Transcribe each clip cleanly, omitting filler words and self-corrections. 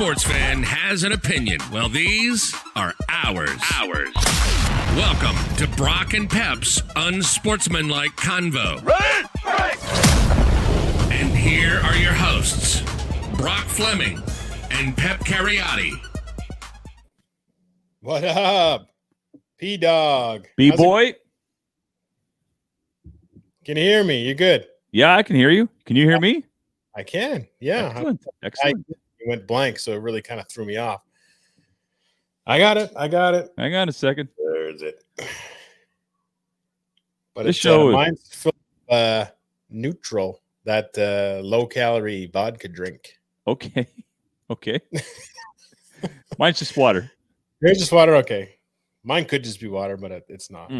sports fan has an opinion. Well, these are ours. Welcome to Brock and Pep's Unsportsmanlike Convo. Right. And here are your hosts, Brock Fleming and Pep Cariotti. What up, P-Dog? B-Boy? Can you hear me? You good? Yeah, I can hear you. Can you hear me? I can, yeah. Excellent. It went blank, so it really kind of threw me off. I got it. Hang on a second. There's it. But This it's, show is- mine's full of neutral, that low-calorie vodka drink. Okay. Mine's just water. Here's just water, okay. Mine could just be water, but it's not.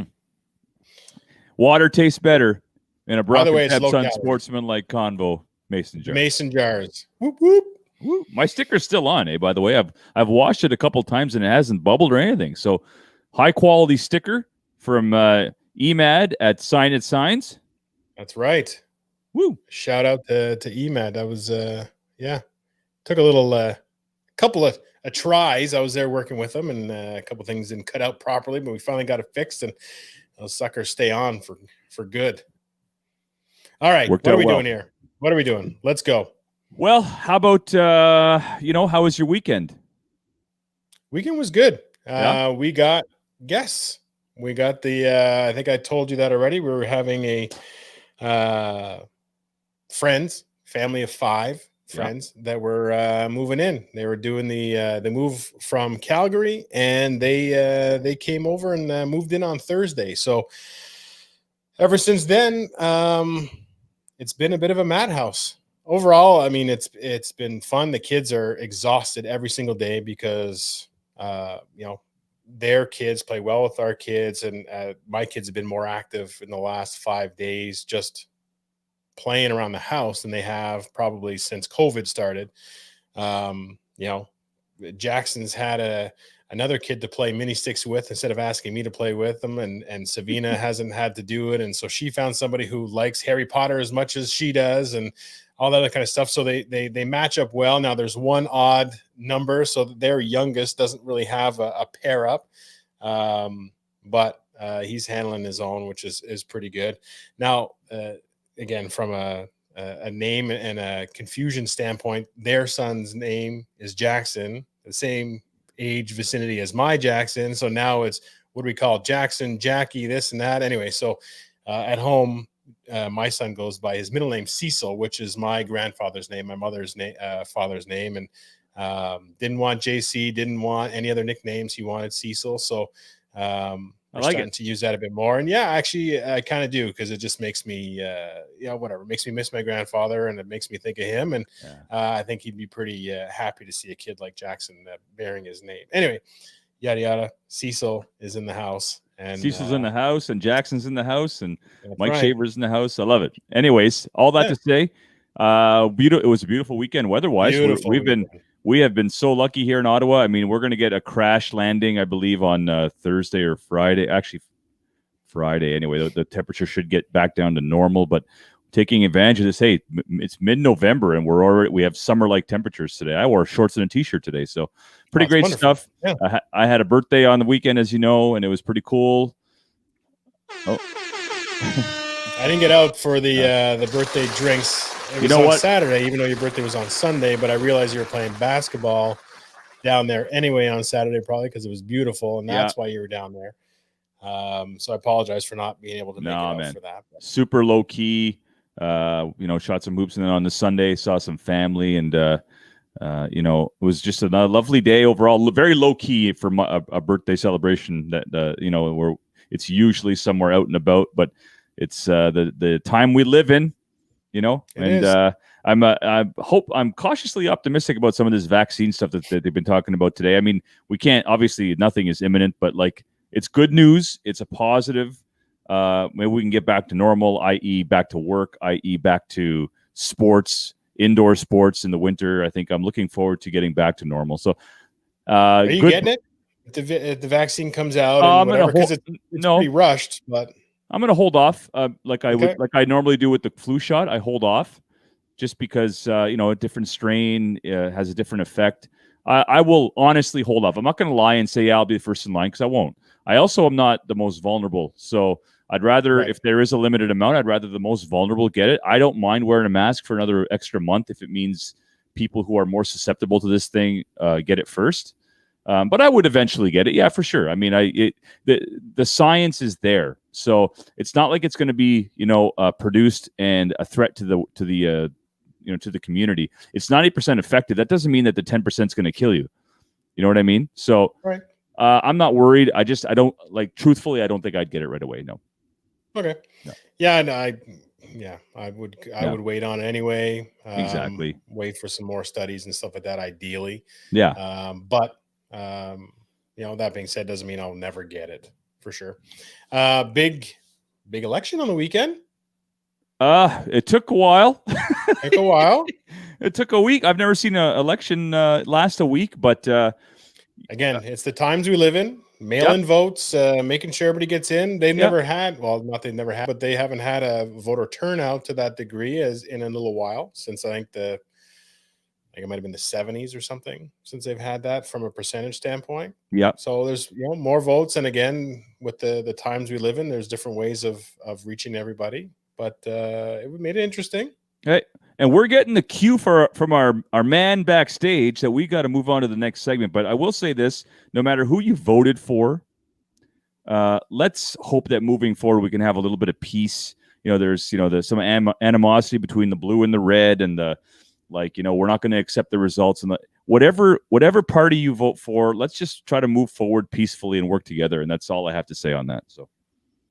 Water tastes better in a Brock By the way, and it's Pep's low-calorie. Unsportsmanlike Convo mason jar. Mason jars. Whoop, whoop. Woo. My sticker's still on, by the way. I've washed it a couple times and it hasn't bubbled or anything. So high quality sticker from EMAD at Sign It Signs. That's right. Woo. Shout out to EMAD. That was took a little couple of tries. I was there working with them, and a couple things didn't cut out properly, but we finally got it fixed, and those suckers stay on for good. All right, Worked what are out we well. doing here? What are we doing? Let's go. Well, how about how was your weekend? Weekend was good. Yeah. We got guests. We got the I think I told you that already. We were having a family of 5 friends that were moving in. They were doing the move from Calgary, and they came over and moved in on Thursday. So ever since then, it's been a bit of a madhouse. Overall, I mean, it's been fun. The kids are exhausted every single day because their kids play well with our kids, and my kids have been more active in the last 5 days, just playing around the house than they have probably since COVID started. Jackson's had another kid to play mini sticks with instead of asking me to play with them, and Savina hasn't had to do it, and so she found somebody who likes Harry Potter as much as she does, and all that other kind of stuff. So they match up well. Now there's one odd number, so their youngest doesn't really have a pair up, but he's handling his own, which is pretty good. Now, again, from a name and a confusion standpoint, their son's name is Jackson, the same age vicinity as my Jackson. So now it's, what do we call it? Jackson, Jackie, this and that. Anyway, so at home, my son goes by his middle name, Cecil, which is my grandfather's name, my mother's father's name, and didn't want JC, didn't want any other nicknames. He wanted Cecil. So I'm starting to use that a bit more. And yeah, actually, I kind of do, because it just makes me, whatever. It makes me miss my grandfather, and it makes me think of him. And I think he'd be pretty happy to see a kid like Jackson bearing his name. Anyway, yada, yada. Cecil is in the house. And Cecil's in the house, and Jackson's in the house, and Mike right. Shaver's in the house. I love it. Anyways, all that to say, it was a beautiful weekend weather-wise. We have been so lucky here in Ottawa. I mean, we're going to get a crash landing, I believe, on Thursday or Friday. Actually, Friday. Anyway, the temperature should get back down to normal. But taking advantage of this, hey, it's mid-November, and we have summer-like temperatures today. I wore shorts and a T-shirt today, so pretty great wonderful stuff. Yeah. I had a birthday on the weekend, as you know, and it was pretty cool. Oh. I didn't get out for the birthday drinks. It was on Saturday, even though your birthday was on Sunday, but I realized you were playing basketball down there anyway on Saturday, probably because it was beautiful, and that's why you were down there. So I apologize for not being able to make it out for that. Super low key. Shot some hoops, and then on the Sunday saw some family, and it was just a lovely day overall. Very low key for a birthday celebration that where it's usually somewhere out and about, but it's the time we live in. I'm cautiously optimistic about some of this vaccine stuff that they've been talking about today. I mean, we can't, obviously nothing is imminent, but it's good news. It's a positive. Maybe we can get back to normal, i.e. back to work, i.e. back to sports, indoor sports in the winter. I think I'm looking forward to getting back to normal. So, are you getting it? If the vaccine comes out, and whatever, because it's pretty rushed, but I'm going to hold off, like I normally do with the flu shot. I hold off just because a different strain has a different effect. I will honestly hold off. I'm not going to lie and say, yeah, I'll be the first in line, because I won't. I also am not the most vulnerable. So I'd rather, if there is a limited amount, I'd rather the most vulnerable get it. I don't mind wearing a mask for another extra month if it means people who are more susceptible to this thing get it first. But I would eventually get it. Yeah, for sure. I mean, the science is there. So it's not like it's going to be, produced and a threat to the community. It's 90% effective. That doesn't mean that the 10% is going to kill you. You know what I mean? So I'm not worried. I don't truthfully, I don't think I'd get it right away. No. Okay. No. Yeah. No, I would wait on it anyway. Exactly. Wait for some more studies and stuff like that, ideally. Yeah. But that being said, doesn't mean I'll never get it, for sure. Big election on the weekend. It took a while. It took a week. I've never seen an election last a week, but again, it's the times we live in. Mail-in votes, making sure everybody gets in. They've never had, but they haven't had a voter turnout to that degree as in a little while, since I think it might have been the 70s or something, since they've had that from a percentage standpoint. Yeah. So there's more votes, and again, with the times we live in, there's different ways of reaching everybody. But it made it interesting. Hey, and we're getting the cue from our man backstage that we got to move on to the next segment. But I will say this: no matter who you voted for, let's hope that moving forward we can have a little bit of peace. There's some animosity between the blue and the red, and we're not going to accept the results. And whatever party you vote for, let's just try to move forward peacefully and work together. And that's all I have to say on that. So,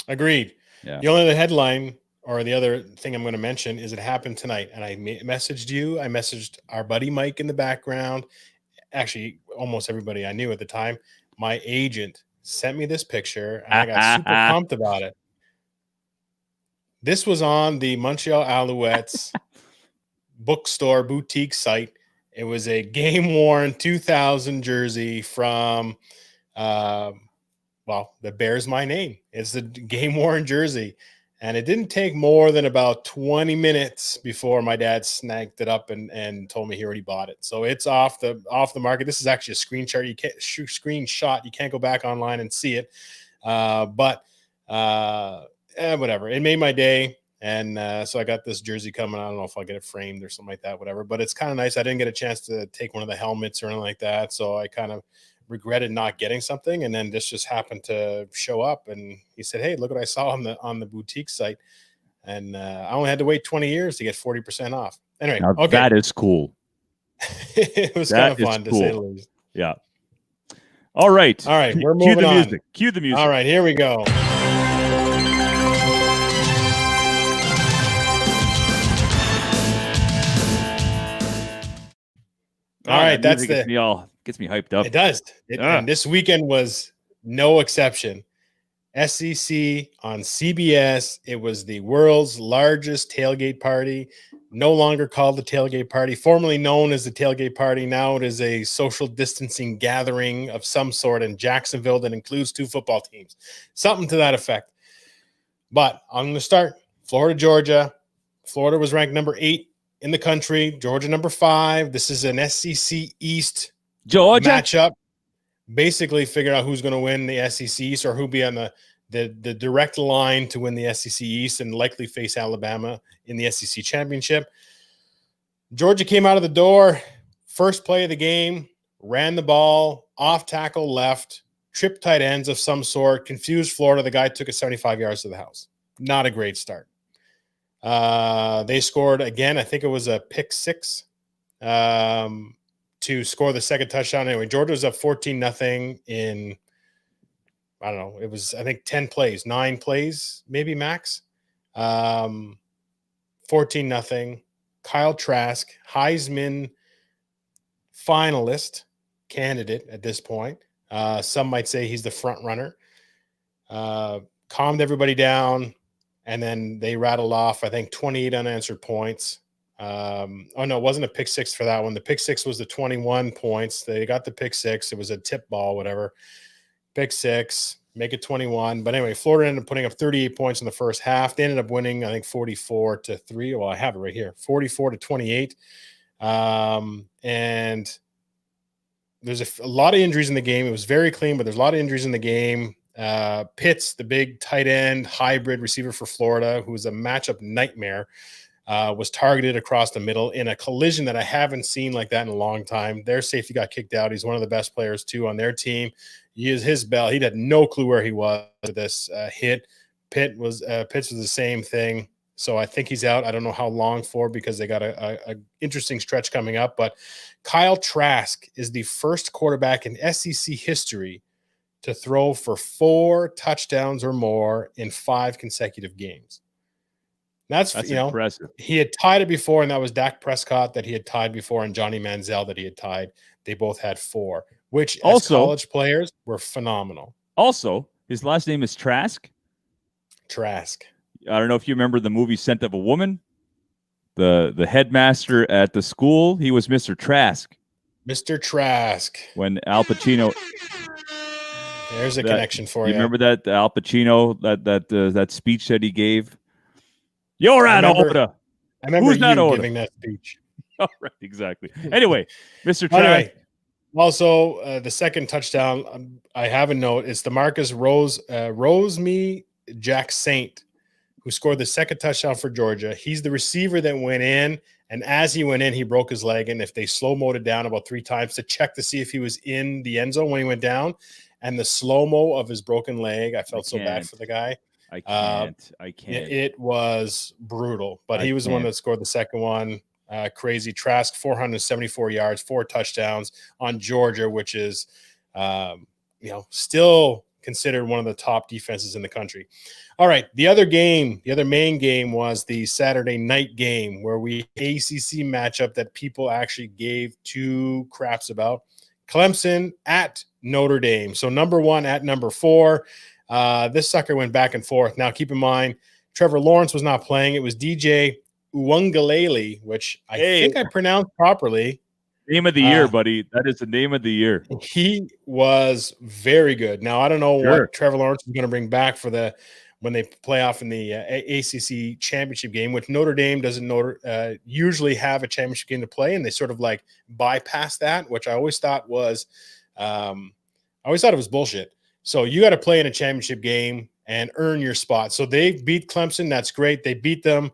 agreed. Yeah. The only other headline, or the other thing I'm going to mention, is it happened tonight. And I messaged you. I messaged our buddy Mike in the background. Actually, almost everybody I knew at the time. My agent sent me this picture, and I got super pumped about it. This was on the Montreal Alouettes bookstore boutique site. It was a game-worn 2000 jersey from, the Bears My Name. It's the game-worn jersey. And it didn't take more than about 20 minutes before my dad snagged it up and told me he already bought it. So it's off the market. This is actually a screenshot. You can't go back online and see it. But whatever. It made my day. And so I got this jersey coming. I don't know if I'll get it framed or something like that, whatever. But it's kind of nice. I didn't get a chance to take one of the helmets or anything like that. So I kind of regretted not getting something, and then this just happened to show up, and he said, "Hey, look what I saw on the boutique site," and I only had to wait 20 years to get 40% off. Anyway, okay, that is cool. It was kind of fun, to say the least. Yeah. All right, we're moving on. Music. Cue the music. All right, here we go. All right, that's gets me hyped up. It does. And this weekend was no exception. SEC on CBS. It was the world's largest tailgate party, no longer called the tailgate party, formerly known as the tailgate party. Now it is a social distancing gathering of some sort in Jacksonville that includes 2 football teams, something to that effect. But I'm going to start Florida, Georgia. Florida was ranked number 8 in the country. Georgia, number 5. This is an SEC East matchup. Basically figure out who's going to win the SEC East, or who'll be on the direct line to win the SEC East and likely face Alabama in the SEC championship. Georgia came out of the door, first play of the game, ran the ball, off tackle left, tripped tight ends of some sort, confused Florida. The guy took it 75 yards to the house. Not a great start. They scored again. I think it was a pick 6 to score the second touchdown. Anyway, Georgia was up 14-0 in, I don't know, it was, I think 9 plays, maybe max. 14-0. Kyle Trask, Heisman finalist candidate at this point. Some might say he's the front runner. Calmed everybody down. And then they rattled off, I think, 28 unanswered points. No, it wasn't a pick 6 for that one. The pick 6 was the 21 points. They got the pick 6. It was a tip ball, whatever. Pick 6, make it 21. But anyway, Florida ended up putting up 38 points in the first half. They ended up winning, I think, 44-3. Well, I have it right here, 44-28. And there's a lot of injuries in the game. It was very clean, but there's a lot of injuries in the game. Pitts, the big tight end hybrid receiver for Florida, who was a matchup nightmare, was targeted across the middle in a collision that I haven't seen like that in a long time. Their safety got kicked out. He's one of the best players, too, on their team. He used his bell. He had no clue where he was with this hit. Pitts was the same thing. So I think he's out. I don't know how long for because they got a interesting stretch coming up. But Kyle Trask is the first quarterback in SEC history to throw for 4 touchdowns or more in 5 consecutive games. That's impressive. He had tied it before, and that was Dak Prescott that he had tied before, and Johnny Manziel that he had tied. They both had 4, which as college players were phenomenal. Also, his last name is Trask. Trask. I don't know if you remember the movie Scent of a Woman. The headmaster at the school, he was Mr. Trask. Mr. Trask. When Al Pacino. There's a connection for you. You remember that Al Pacino that speech that he gave? You're out of order. I remember you giving that speech. All right, exactly. Anyway, Mr. Trask. Anyway, also, the second touchdown, I have a note. It's the Marcus Roseme Jack Saint, who scored the second touchdown for Georgia. He's the receiver that went in, and as he went in, he broke his leg. And if they slow-moed it down about 3 times to check to see if he was in the end zone when he went down, and the slow-mo of his broken leg, I felt so bad for the guy. I can't. It was brutal, but he was the one that scored the second one. Crazy. Trask, 474 yards, 4 touchdowns on Georgia, which is, still considered one of the top defenses in the country. All right. The other main game was the Saturday night game where we ACC matchup that people actually gave 2 craps about. Clemson at Notre Dame. So number 1 at number 4. This sucker went back and forth. Now, keep in mind, Trevor Lawrence was not playing. It was DJ Uiagalelei, which I think I pronounced properly. Name of the year, buddy. That is the name of the year. He was very good. Now, I don't know what Trevor Lawrence is going to bring back for when they play off in the ACC championship game, which Notre Dame doesn't usually have a championship game to play, and they sort of like bypass that, which I always thought was it was bullshit. So you got to play in a championship game and earn your spot. So they beat Clemson. That's great. They beat them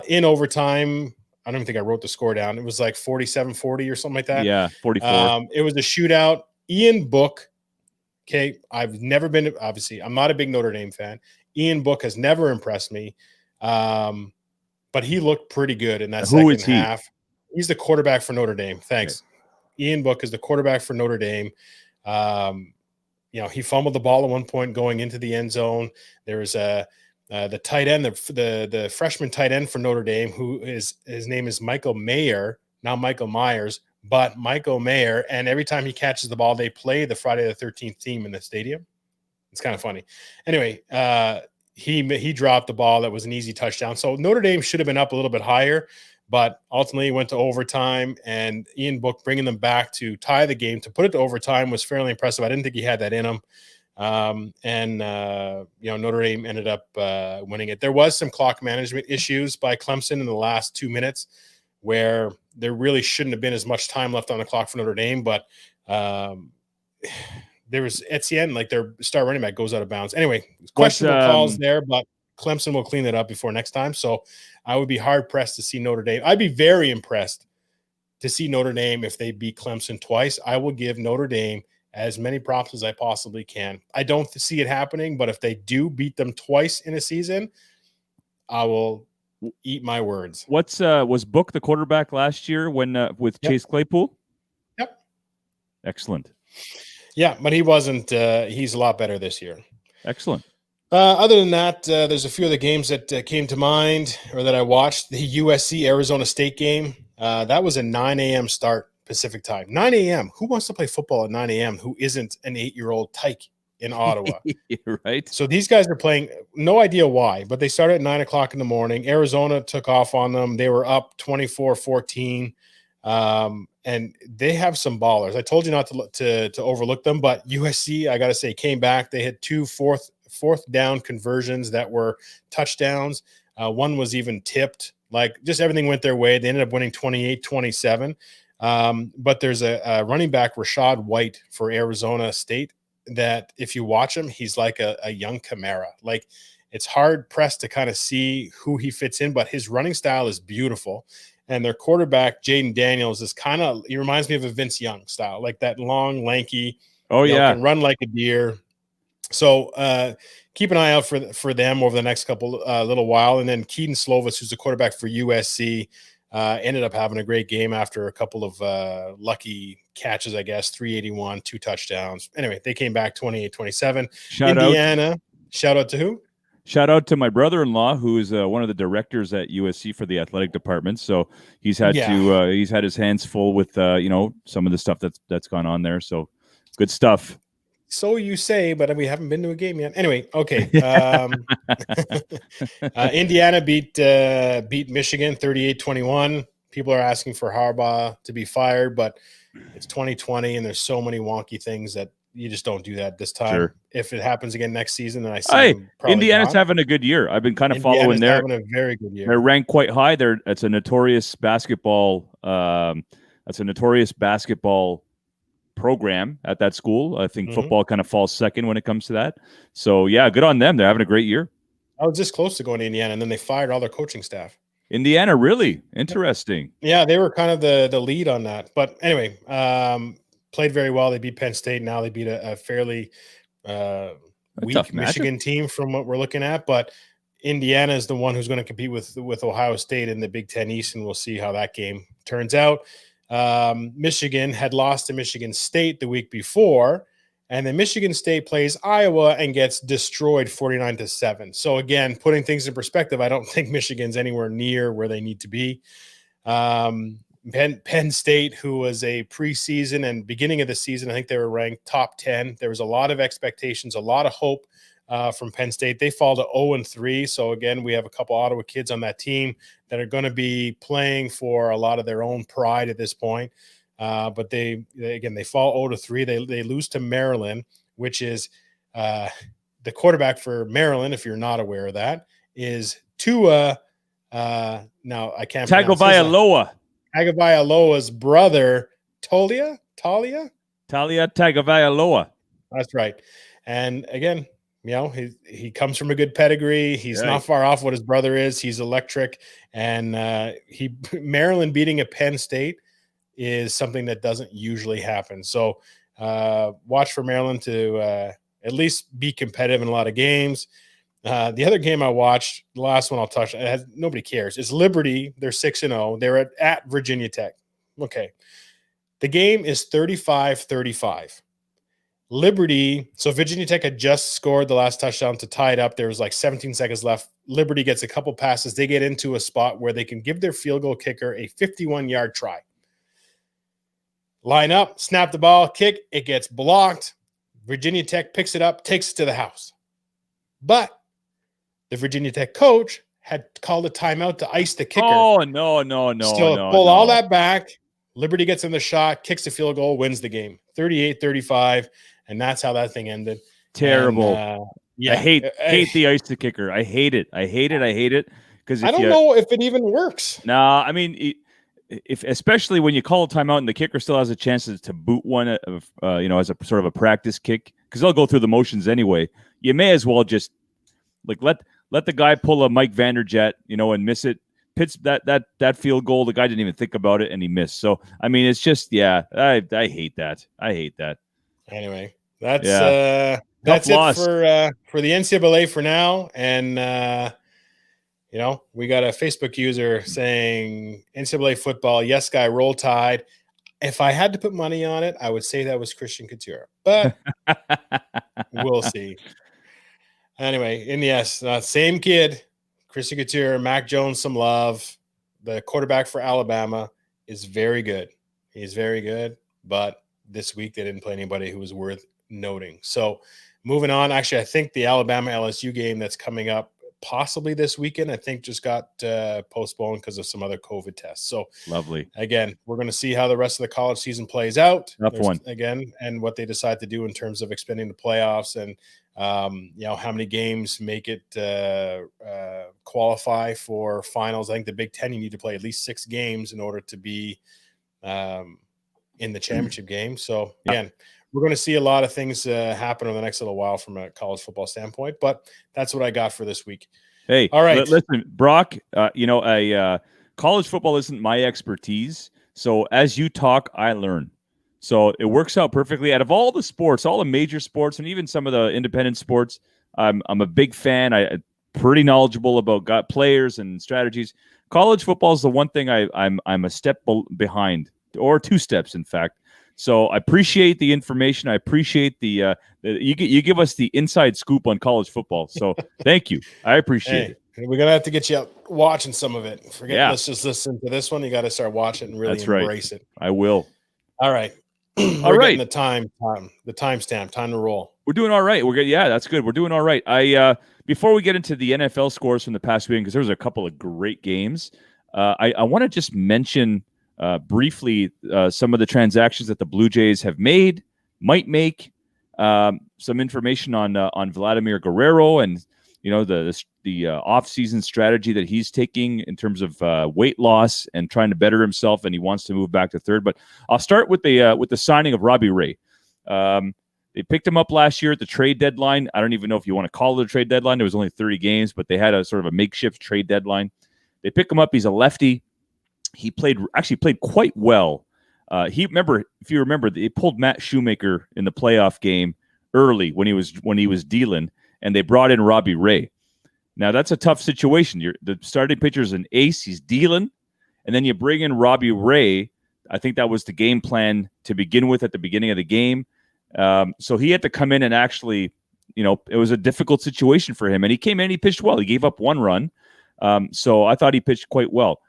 in overtime. I don't even think I wrote the score down. It was like 47-40 or something like that. Yeah, 44. It was a shootout. Ian Book. Okay, I've never been – obviously, I'm not a big Notre Dame fan. Ian Book has never impressed me. But he looked pretty good in that second half. He's the quarterback for Notre Dame. Thanks. Okay. Ian Book is the quarterback for Notre Dame. He fumbled the ball at one point going into the end zone. There was the tight end, the freshman tight end for Notre Dame, his name is Michael Mayer, not Michael Myers, but Michael Mayer. And every time he catches the ball, they play the Friday the 13th team in the stadium. It's kind of funny. Anyway, he dropped the ball. That was an easy touchdown. So Notre Dame should have been up a little bit higher, but ultimately went to overtime, and Ian Book bringing them back to tie the game, to put it to overtime, was fairly impressive. I didn't think he had that in him. Notre Dame ended up winning it. There was some clock management issues by Clemson in the last 2 minutes where there really shouldn't have been as much time left on the clock for Notre Dame, but there was Etienne, like their star running back, goes out of bounds. Anyway, questionable calls there, but Clemson will clean it up before next time. So I would be hard-pressed to see Notre Dame. I'd be very impressed to see Notre Dame if they beat Clemson twice. I will give Notre Dame as many props as I possibly can. I don't see it happening, but if they do beat them twice in a season, I will eat my words. Was Book the quarterback last year with Chase Claypool? Yep. Excellent. Yeah, but he wasn't. He's a lot better this year. Excellent. Other than that, there's a few other games that came to mind or that I watched. The USC-Arizona State game. That was a 9 a.m. start Pacific time. 9 a.m. Who wants to play football at 9 a.m. who isn't an 8-year-old tyke in Ottawa? Right. So these guys are playing, no idea why, but they started at 9 o'clock in the morning. Arizona took off on them. They were up 24-14. And they have some ballers. I told you not to overlook them, but USC, I got to say, came back. They had 2 fourth down conversions that were touchdowns. One was even tipped. Like, just everything went their way. They ended up winning 28-27. But there's a running back, Rashad White for Arizona State, that if you watch him, he's like a young Kamara. Like, it's hard pressed to kind of see who he fits in, but his running style is beautiful. And their quarterback, Jaden Daniels, is he reminds me of a Vince Young style, like that long, lanky, can run like a deer. So keep an eye out for them over the next little while. And then Keaton Slovis, who's the quarterback for USC, ended up having a great game after a couple of lucky catches, I guess, 381, 2 touchdowns. Anyway, they came back 28-27. Indiana, shout out to who? Shout out to my brother-in-law, who is one of the directors at USC for the athletic department. So he's had he's had his hands full with some of the stuff that's gone on there. So good stuff. So you say, but we haven't been to a game yet. Anyway, okay. Indiana beat Michigan 38-21. People are asking for Harbaugh to be fired, but it's 2020 and there's so many wonky things that you just don't do that this time. Sure. If it happens again next season, then I see Indiana's having a good year. I've been kind of following there. Having a very good year. They're ranked quite high. It's a notorious basketball. Program at that school. I think football kind of falls second when it comes to that. So yeah, good on them. They're having a great year. I was this close to going to Indiana, and then they fired all their coaching staff. Indiana, really interesting. Yeah, they were kind of the lead on that. But anyway, played very well. They beat Penn State. Now they beat a fairly weak Michigan team from what we're looking at. But Indiana is the one who's going to compete with Ohio State in the Big Ten East, and we'll see how that game turns out. Michigan had lost to Michigan State the week before, and then Michigan State plays Iowa and gets destroyed 49-7. So again, putting things in perspective, I don't think Michigan's anywhere near where they need to be. Penn State, who was a preseason and beginning of the season, I think they were ranked top 10. There was a lot of expectations, a lot of hope from Penn State. They fall to 0-3. So again, we have a couple Ottawa kids on that team that are going to be playing for a lot of their own pride at this point. But they fall 0-3. They lose to Maryland, which is the quarterback for Maryland, if you're not aware of that, is Tua. Now I can't Tagovailoa. Tagovailoa's brother, Talia Tagovailoa. That's right. And again, he comes from a good pedigree. He's not far off what his brother is. He's electric. And Maryland beating a Penn State is something that doesn't usually happen. So watch for Maryland to at least be competitive in a lot of games. The other game I watched, the last one I'll touch, nobody cares. It's Liberty. They're 6-0. They're at Virginia Tech. Okay. The game is 35-35. Liberty, so Virginia Tech had just scored the last touchdown to tie it up. There was like 17 seconds left. Liberty gets a couple passes. They get into a spot where they can give their field goal kicker a 51-yard try. Line up, snap the ball, kick. It gets blocked. Virginia Tech picks it up, takes it to the house. But the Virginia Tech coach had called a timeout to ice the kicker. Oh, no. Pull all that back. Liberty gets in the shot, kicks the field goal, wins the game. 38-35. And that's how that thing ended. Terrible. And, I hate the ice the kicker. I hate it. Because I don't know if it even works. Nah, I mean, especially when you call a timeout and the kicker still has a chance to boot one, as a sort of a practice kick, because they'll go through the motions anyway. You may as well just let the guy pull a Mike Vanderjet, and miss it. Pitts that field goal. The guy didn't even think about it and he missed. So I mean, it's just I hate that. Anyway, that's it for the NCAA for now. And we got a Facebook user saying NCAA football, yes, guy, roll Tide. If I had to put money on it, I would say that was Christian Couture, but we'll see. Anyway, and yes, same kid, Christian Couture, Mac Jones, some love. The quarterback for Alabama is very good. He's very good, but this week they didn't play anybody who was worth noting. So moving on, actually, I think the Alabama LSU game that's coming up possibly this weekend, I think just got postponed because of some other COVID tests. So lovely. Again, we're going to see how the rest of the college season plays out. Again, and what they decide to do in terms of expanding the playoffs and how many games make it qualify for finals. I think the Big Ten, you need to play at least 6 games in order to be in the championship game. So again, we're going to see a lot of things happen over the next little while from a college football standpoint, but that's what I got for this week. Hey, all right. Listen, Brock, college football isn't my expertise. So as you talk, I learn. So it works out perfectly. Out of all the sports, all the major sports, and even some of the independent sports, I'm a big fan. I'm pretty knowledgeable about players and strategies. College football is the one thing I'm a step behind, or 2 steps, in fact. So I appreciate the information. I appreciate you give us the inside scoop on college football. So thank you. I appreciate it. We're gonna have to get you out watching some of it. Let's just listen to this one. You got to start watching and really embrace it. I will. All right. We're getting the timestamp. Time to roll. We're doing all right. That's good. We're doing all right. Before we get into the NFL scores from the past week, because there was a couple of great games, I want to just mention briefly some of the transactions that the Blue Jays might make. Some information on Vladimir Guerrero and the off-season strategy that he's taking in terms of weight loss and trying to better himself, and he wants to move back to third. But I'll start with the signing of Robbie Ray. They picked him up last year at the trade deadline. I don't even know if you want to call it a trade deadline. There was only 30 games, but they had a sort of a makeshift trade deadline. They pick him up. He's a lefty. He played quite well. If you remember, they pulled Matt Shoemaker in the playoff game early when he was dealing, and they brought in Robbie Ray. Now that's a tough situation. The starting pitcher is an ace. He's dealing, and then you bring in Robbie Ray. I think that was the game plan to begin with at the beginning of the game. So he had to come in and actually, it was a difficult situation for him, and he came in and he pitched well. He gave up 1 run. So I thought he pitched quite well.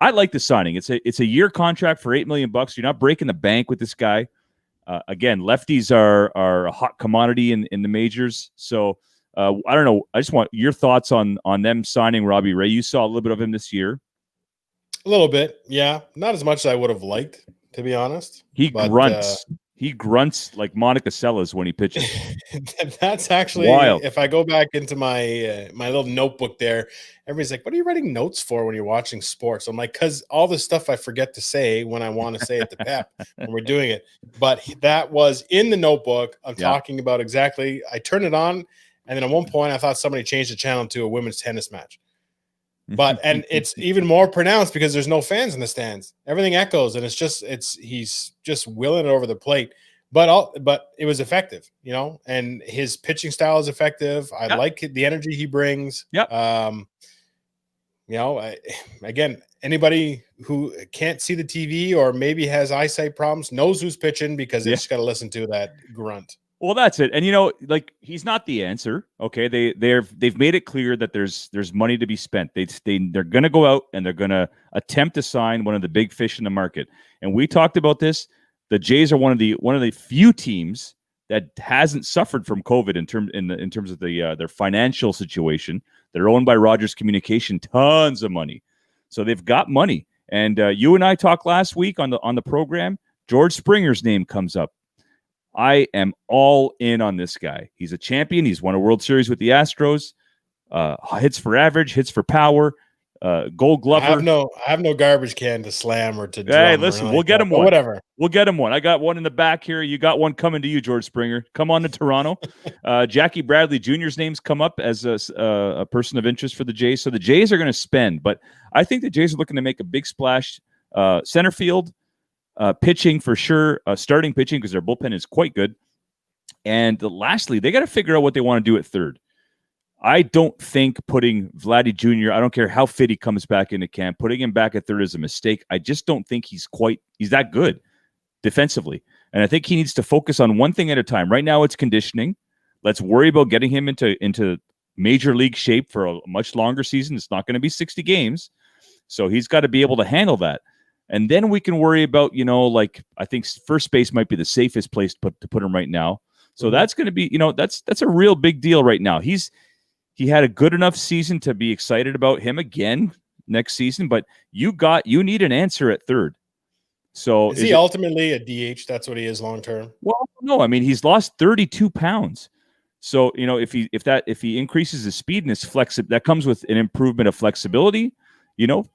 I like the signing. It's a year contract for $8 million. You're not breaking the bank with this guy. Again, lefties are a hot commodity in the majors. So I don't know. I just want your thoughts on them signing Robbie Ray. You saw a little bit of him this year. A little bit, yeah. Not as much as I would have liked, to be honest. He grunts like Monica Seles when he pitches. That's actually wild. If I go back into my my little notebook there, everybody's like, "What are you writing notes for when you're watching sports?" I'm like, "Because all the stuff I forget to say when I want to say it to Pep when we're doing it." But that was in the notebook. I'm talking about exactly. I turned it on, and then at one point I thought somebody changed the channel to a women's tennis match. And it's even more pronounced because there's no fans in the stands. Everything echoes, and he's just willing it over the plate. But it was effective, and his pitching style is effective. I like the energy he brings. Again, anybody who can't see the TV or maybe has eyesight problems knows who's pitching because they just got to listen to that grunt. Well, that's it. And he's not the answer. Okay, they've made it clear that there's money to be spent. They're going to go out and they're going to attempt to sign one of the big fish in the market. And we talked about this. The Jays are one of the few teams that hasn't suffered from COVID in terms of their financial situation. They're owned by Rogers Communication, tons of money, so they've got money. And you and I talked last week on the program. George Springer's name comes up. I am all in on this guy. He's a champion. He's won a World Series with the Astros. Hits for average, hits for power. Gold Glover. I have no garbage can to slam or to drum. Hey, listen, we'll get him one. Whatever. We'll get him one. I got one in the back here. You got one coming to you, George Springer. Come on to Toronto. Jackie Bradley Jr.'s name's come up as a person of interest for the Jays. So the Jays are going to spend, but I think the Jays are looking to make a big splash. Center field. Pitching for sure, starting pitching because their bullpen is quite good. And lastly, they got to figure out what they want to do at third. I don't think putting Vladdy Jr., I don't care how fit he comes back into camp, putting him back at third is a mistake. I just don't think he's that good defensively. And I think he needs to focus on one thing at a time. Right now it's conditioning. Let's worry about getting him into major league shape for a much longer season. It's not going to be 60 games. So he's got to be able to handle that. And then we can worry about, I think first base might be the safest place to put him right now. So that's going to be, that's a real big deal right now. He had a good enough season to be excited about him again next season, but you need an answer at third. So is he ultimately a DH? That's what he is long term. Well, no, I mean, he's lost 32 pounds. So, if he increases his speed and his that comes with an improvement of flexibility.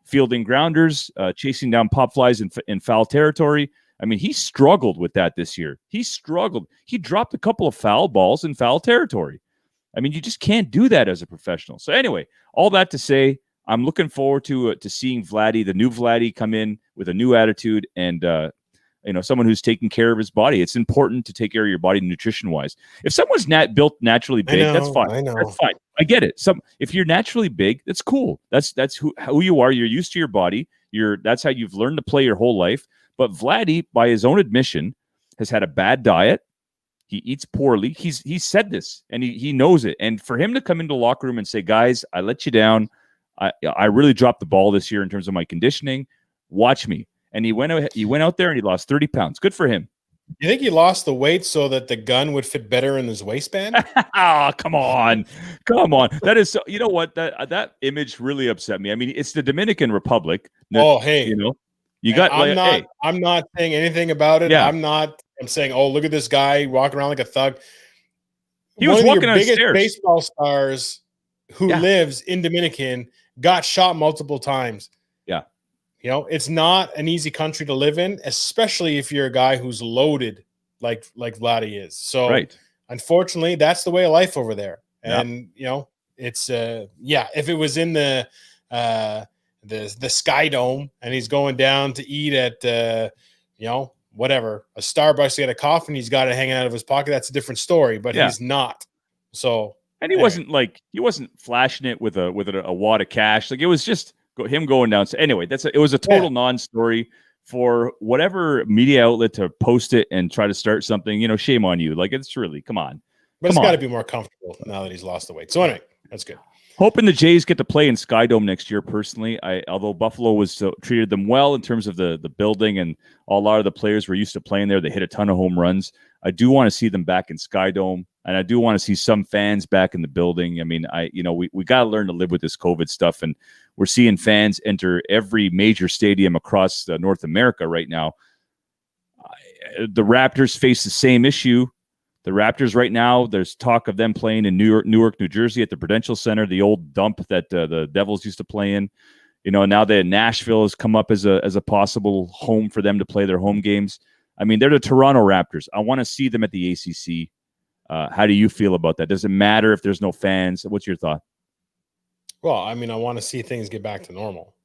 fielding grounders, chasing down pop flies in foul territory. I mean, he struggled with that this year. He struggled. He dropped a couple of foul balls in foul territory. I mean, you just can't do that as a professional. So anyway, all that to say, I'm looking forward to seeing Vladdy, the new Vladdy, come in with a new attitude and someone who's taking care of his body. It's important to take care of your body nutrition-wise. If someone's built naturally big, that's fine. That's fine. I get it. If you're naturally big, that's cool. That's who you are. You're used to your body. That's how you've learned to play your whole life. But Vladdy, by his own admission, has had a bad diet. He eats poorly. He said this, and he knows it. And for him to come into the locker room and say, guys, I let you down. I really dropped the ball this year in terms of my conditioning. Watch me. And he went out there and he lost 30 pounds. Good for him. You think he lost the weight so that the gun would fit better in his waistband? Come on. That is so. You know what? That image really upset me. I mean, it's the Dominican Republic. Oh, hey. You got. I'm not saying anything about it. Yeah. I'm saying, oh, look at this guy walking around like a thug. He was walking on biggest stairs. Baseball stars who lives in Dominican got shot multiple times. Yeah. It's not an easy country to live in, especially if you're a guy who's loaded like Vladdy is. So unfortunately, that's the way of life over there. And, it's if it was in the Sky Dome and he's going down to eat at, whatever, a Starbucks to get a coffee and he's got it hanging out of his pocket, that's a different story, but he's not. So, and he wasn't flashing it with a wad of cash. Like, it was just him going down. So anyway, it was a total non-story for whatever media outlet to post it and try to start something. Shame on you. Like, it's really, come on. But it's got to be more comfortable now that he's lost the weight. So anyway, that's good. Hoping the Jays get to play in Sky Dome next year. Personally, although Buffalo treated them well in terms of the building and a lot of the players were used to playing there, they hit a ton of home runs. I do want to see them back in Sky Dome, and I do want to see some fans back in the building. I mean, we got to learn to live with this COVID stuff, and we're seeing fans enter every major stadium across North America right now. The Raptors face the same issue. The Raptors right now, there's talk of them playing in Newark, New Jersey at the Prudential Center, the old dump that the Devils used to play in. Now that Nashville has come up as a possible home for them to play their home games. I mean, they're the Toronto Raptors. I want to see them at the ACC. How do you feel about that? Does it matter if there's no fans? What's your thought? Well, I mean, I want to see things get back to normal.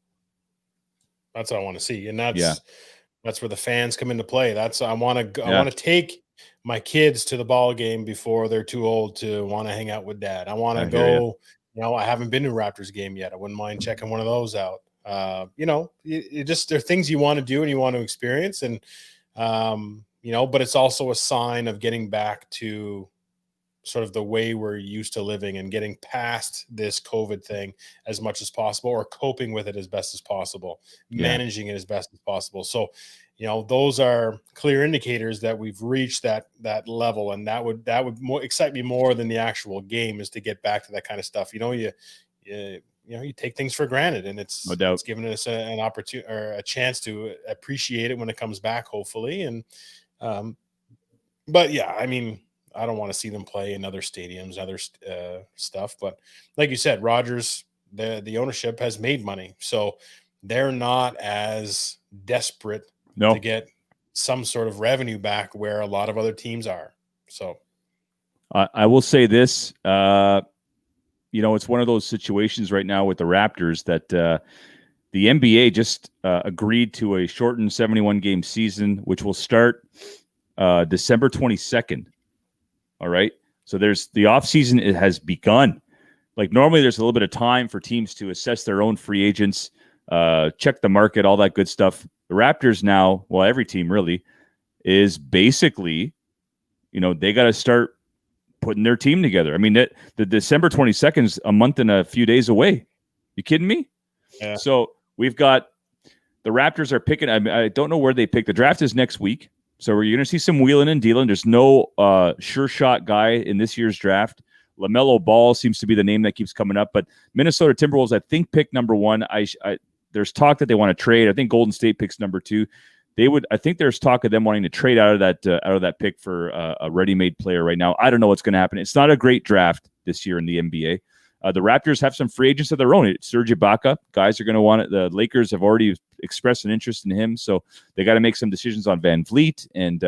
That's what I want to see, and that's where the fans come into play. I want to take my kids to the ball game before they're too old to want to hang out with dad. I want to go. I haven't been to a Raptors game yet. I wouldn't mind checking one of those out. It just, there are things you want to do and you want to experience, and but it's also a sign of getting back to sort of the way we're used to living and getting past this COVID thing as much as possible, or coping with it as best as possible, managing it as best as possible. So, those are clear indicators that we've reached that level, and that would excite me more than the actual game, is to get back to that kind of stuff. You take things for granted, and it's given us an opportunity or a chance to appreciate it when it comes back, hopefully. And but yeah, I mean, I don't want to see them play in other stadiums, other stuff. But like you said, Rogers, the ownership has made money, so they're not as desperate to get some sort of revenue back where a lot of other teams are. So I will say this, it's one of those situations right now with the Raptors that the NBA just agreed to a shortened 71-game season, which will start December 22nd. All right. So there's the offseason. It has begun. Like, normally there's a little bit of time for teams to assess their own free agents, check the market, all that good stuff. The Raptors now, well, every team really, is basically, they got to start putting their team together. I mean, the December 22nd is a month and a few days away. You kidding me? Yeah. So we've got the Raptors are picking. I don't know where they pick. The draft is next week. So we're going to see some wheeling and dealing. There's no sure shot guy in this year's draft. LaMelo Ball seems to be the name that keeps coming up. But Minnesota Timberwolves, I think, pick number one. There's talk that they want to trade. I think Golden State picks number two. I think there's talk of them wanting to trade out of that pick for a ready-made player right now. I don't know what's going to happen. It's not a great draft this year in the NBA. The Raptors have some free agents of their own. Serge Ibaka, guys are going to want it. The Lakers have already expressed an interest in him, so they got to make some decisions on Van Vliet. And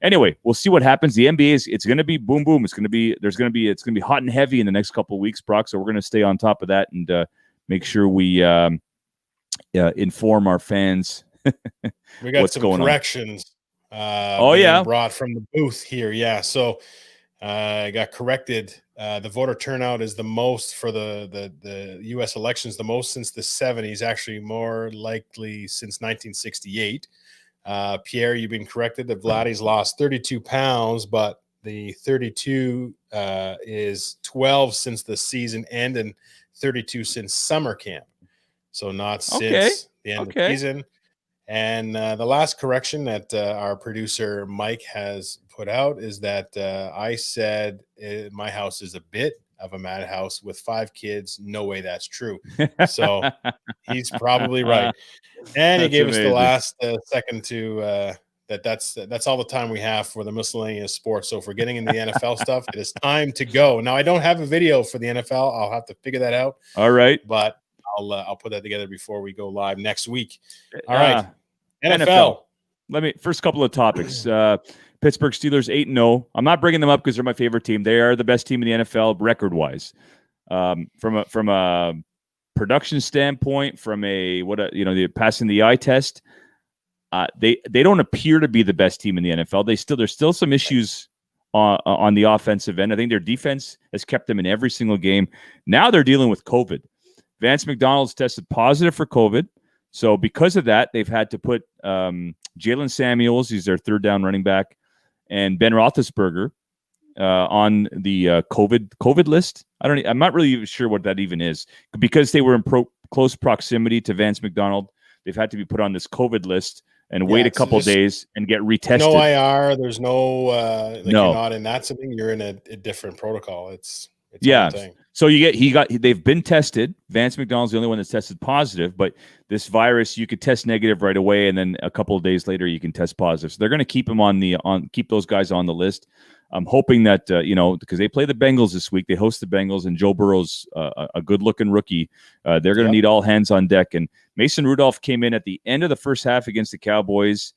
anyway, we'll see what happens. The NBA it's going to be boom, boom. It's going to be hot and heavy in the next couple of weeks, Brock. So we're going to stay on top of that and make sure we inform our fans. We got some corrections. Brought from the booth here. Yeah, so I got corrected. The voter turnout is the most for the U.S. elections, the most since the 70s, actually more likely since 1968. Pierre, you've been corrected. The Vladdy's lost 32 pounds, but the 32 is 12 since the season end and 32 since summer camp. So not since the end of the season. And the last correction that our producer Mike has put out is that I said my house is a bit of a madhouse with 5 kids. No way that's true. So he's probably right. And he gave us the last second to that's all the time we have for the miscellaneous sports. So if we're getting into the NFL stuff, it is time to go. Now I don't have a video for the NFL. I'll have to figure that out. All right. But I'll put that together before we go live next week. All right. NFL. First couple of topics. Pittsburgh Steelers 8-0. I'm not bringing them up because they're my favorite team. They are the best team in the NFL record-wise. From a production standpoint, from the passing the eye test, they don't appear to be the best team in the NFL. There's still some issues on the offensive end. I think their defense has kept them in every single game. Now they're dealing with COVID. Vance McDonald's tested positive for COVID. So because of that, they've had to put Jalen Samuels, he's their third down running back, and Ben Roethlisberger on the COVID list. I'm not really sure what that even is. Because they were in close proximity to Vance McDonald, they've had to be put on this COVID list and wait a couple days and get retested. No IR. There's no. You're not in that something. You're in a different protocol. It's So they've been tested. Vance McDonald's the only one that's tested positive, but this virus you could test negative right away, and then a couple of days later you can test positive. So they're going to keep them keep those guys on the list. I'm hoping that because they play the Bengals this week, they host the Bengals, and Joe Burrow's a good-looking rookie. They're going to need all hands on deck. And Mason Rudolph came in at the end of the first half against the Cowboys.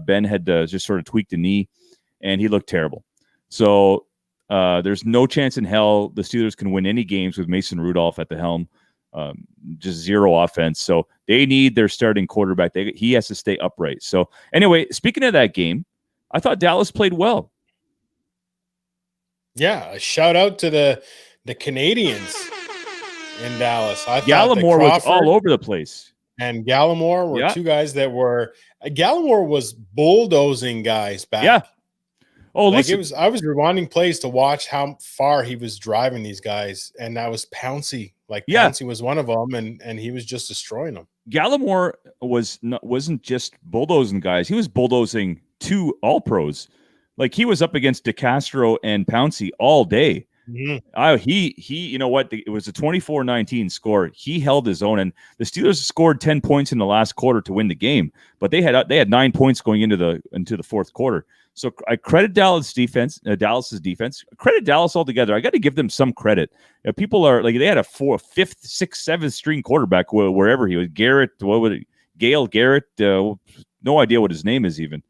Ben had just sort of tweaked a knee, and he looked terrible. So. There's no chance in hell the Steelers can win any games with Mason Rudolph at the helm. Just zero offense. So they need their starting quarterback. He has to stay upright. So anyway, speaking of that game, I thought Dallas played well. Yeah, a shout out to the Canadians in Dallas. I Gallimore was all over the place. And Gallimore were two guys that were Gallimore was bulldozing guys back. Yeah. Oh, listen. I was rewinding plays to watch how far he was driving these guys, and that was Pouncey. Pouncey was one of them, and he was just destroying them. Gallimore wasn't just bulldozing guys; he was bulldozing 2 All-Pros. He was up against DeCastro and Pouncey all day. Mm-hmm. He you know what? It was a 24-19 score. He held his own, and the Steelers scored 10 points in the last quarter to win the game, but they had 9 points going into the fourth quarter. So I credit Dallas's defense. I credit Dallas altogether. I got to give them some credit. People are they had a 4th, 5th, 6th, 7th string quarterback wherever he was. Gail Garrett. No idea what his name is even.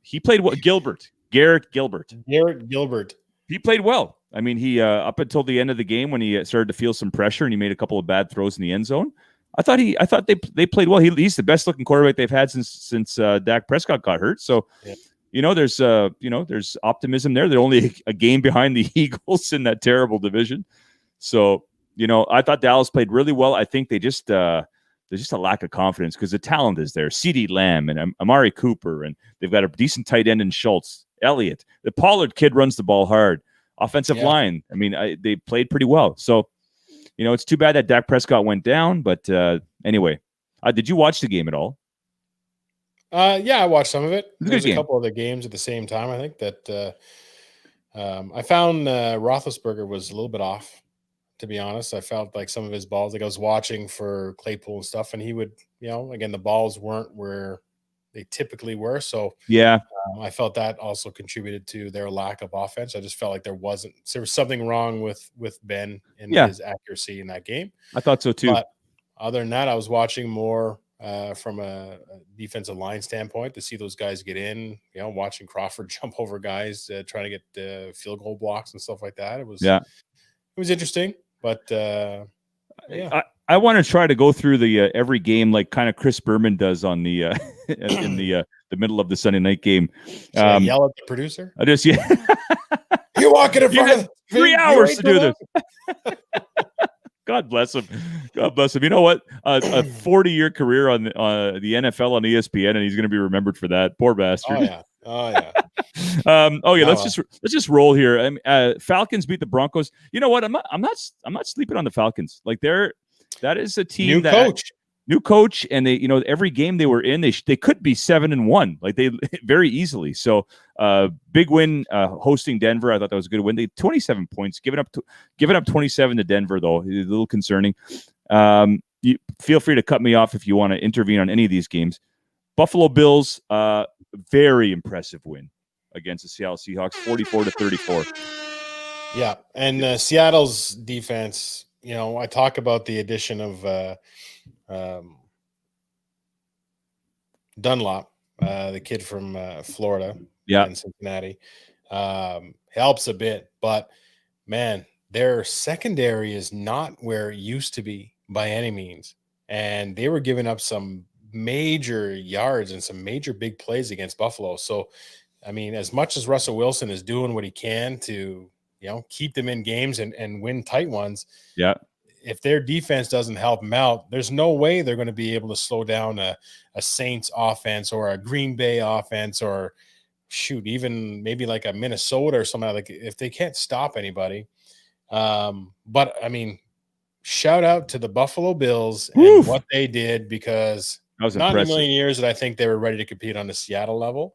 He played what? Garrett Gilbert. He played well. I mean, he up until the end of the game when he started to feel some pressure and he made a couple of bad throws in the end zone. I thought they played well. He's the best looking quarterback they've had since Dak Prescott got hurt. So. Yeah. There's optimism there. They're only a game behind the Eagles in that terrible division. So, I thought Dallas played really well. I think there's just a lack of confidence because the talent is there. CeeDee Lamb and Amari Cooper, and they've got a decent tight end in Schultz. Elliott. The Pollard kid runs the ball hard. Offensive line. I mean, they played pretty well. So, it's too bad that Dak Prescott went down. But anyway, did you watch the game at all? Yeah, I watched some of it. There's a couple of the games at the same time. I think that I found Roethlisberger was a little bit off, to be honest. I felt like some of his balls, I was watching for Claypool and stuff, and he would, again, the balls weren't where they typically were. So yeah, I felt that also contributed to their lack of offense. I just felt like there was something wrong with Ben and his accuracy in that game. I thought so too. But other than that, I was watching more from a defensive line standpoint to see those guys get in. Watching Crawford jump over guys trying to get field goal blocks and stuff like that. It was interesting, but yeah. I want to try to go through the every game like kind of Chris Berman does on the in the middle of the Sunday night game. I yell at the producer. I just You're walking in front of 3 hours to do this. God bless him. God bless him. You know what? A 40-year career on the NFL on ESPN, and he's going to be remembered for that. Poor bastard. Oh yeah. Let's just roll here. Falcons beat the Broncos. You know what? I'm not sleeping on the Falcons. Like that is a team new coach, and they every game they were in, they could be 7-1, like they very easily. So big win hosting Denver. I thought that was a good win. They 27 points, giving up 27 to Denver though. A little concerning. You feel free to cut me off if you want to intervene on any of these games. Buffalo Bills, very impressive win against the Seattle Seahawks, 44-34. Yeah, and Seattle's defense. I talk about the addition of Dunlop, the kid from Florida, in Cincinnati, helps a bit. But man, their secondary is not where it used to be by any means, and they were giving up some major yards and some major big plays against Buffalo. So, I mean, as much as Russell Wilson is doing what he can to keep them in games and win tight ones, if their defense doesn't help them out, there's no way they're going to be able to slow down a Saints offense or a Green Bay offense or even maybe like a Minnesota or something. Like if they can't stop anybody. But I mean, shout out to the Buffalo Bills and what they did, because not impressive. In a million years that I think they were ready to compete on the Seattle level.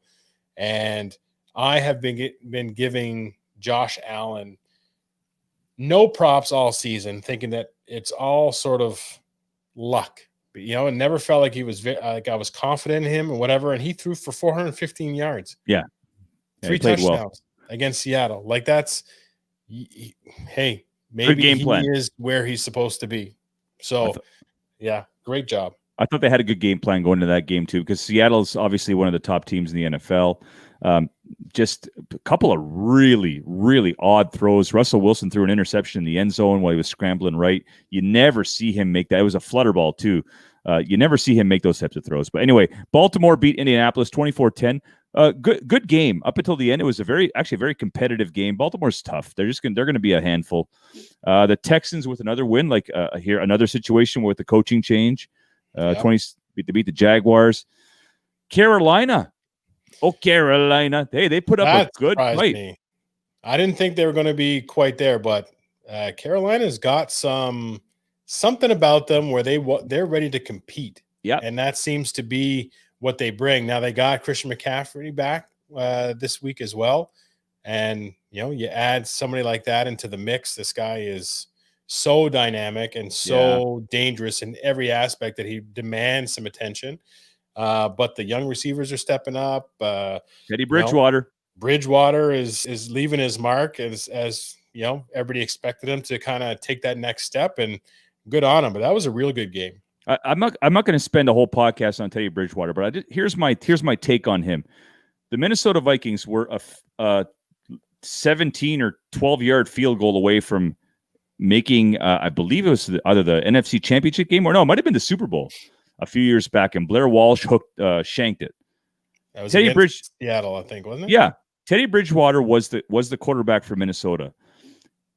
And I have been giving Josh Allen no props all season, thinking that it's all sort of luck. But, it never felt like he was like I was confident in him and whatever. And he threw for 415 yards. Yeah. 3 touchdowns against Seattle. Like that's, hey, maybe game plan. He is where he's supposed to be. So, great job. I thought they had a good game plan going into that game too, because Seattle's obviously one of the top teams in the NFL. Just a couple of really, really odd throws. Russell Wilson threw an interception in the end zone while he was scrambling right. You never see him make that. It was a flutter ball too. You never see him make those types of throws. But anyway, Baltimore beat Indianapolis 24-10. Good game up until the end. It was a very competitive game. Baltimore's tough. They're going to be a handful. The Texans with another win, like here another situation with the coaching change. 20 to beat the Jaguars. Carolina. Hey, they put up a good fight. Me. I didn't think they were going to be quite there, but Carolina's got something about them where they're ready to compete. Yeah, and that seems to be what they bring. Now they got Christian McCaffrey back this week as well, and you add somebody like that into the mix. This guy is so dynamic and so dangerous in every aspect that he demands some attention. But the young receivers are stepping up. Teddy Bridgewater. Bridgewater is leaving his mark as everybody expected him to kind of take that next step, and good on him. But that was a real good game. I'm not going to spend a whole podcast on Teddy Bridgewater, but here's my take on him. The Minnesota Vikings were a 17 or 12-yard field goal away from making, I believe it was either the NFC Championship game or no, it might have been the Super Bowl a few years back, and Blair Walsh shanked it. That was Teddy Seattle, I think, wasn't it? Yeah, Teddy Bridgewater was the quarterback for Minnesota,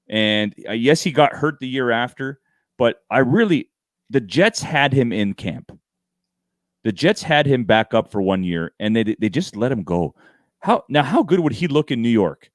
and yes, he got hurt the year after, but the Jets had him in camp. The Jets had him back up for 1 year, and they just let him go. How good would he look in New York?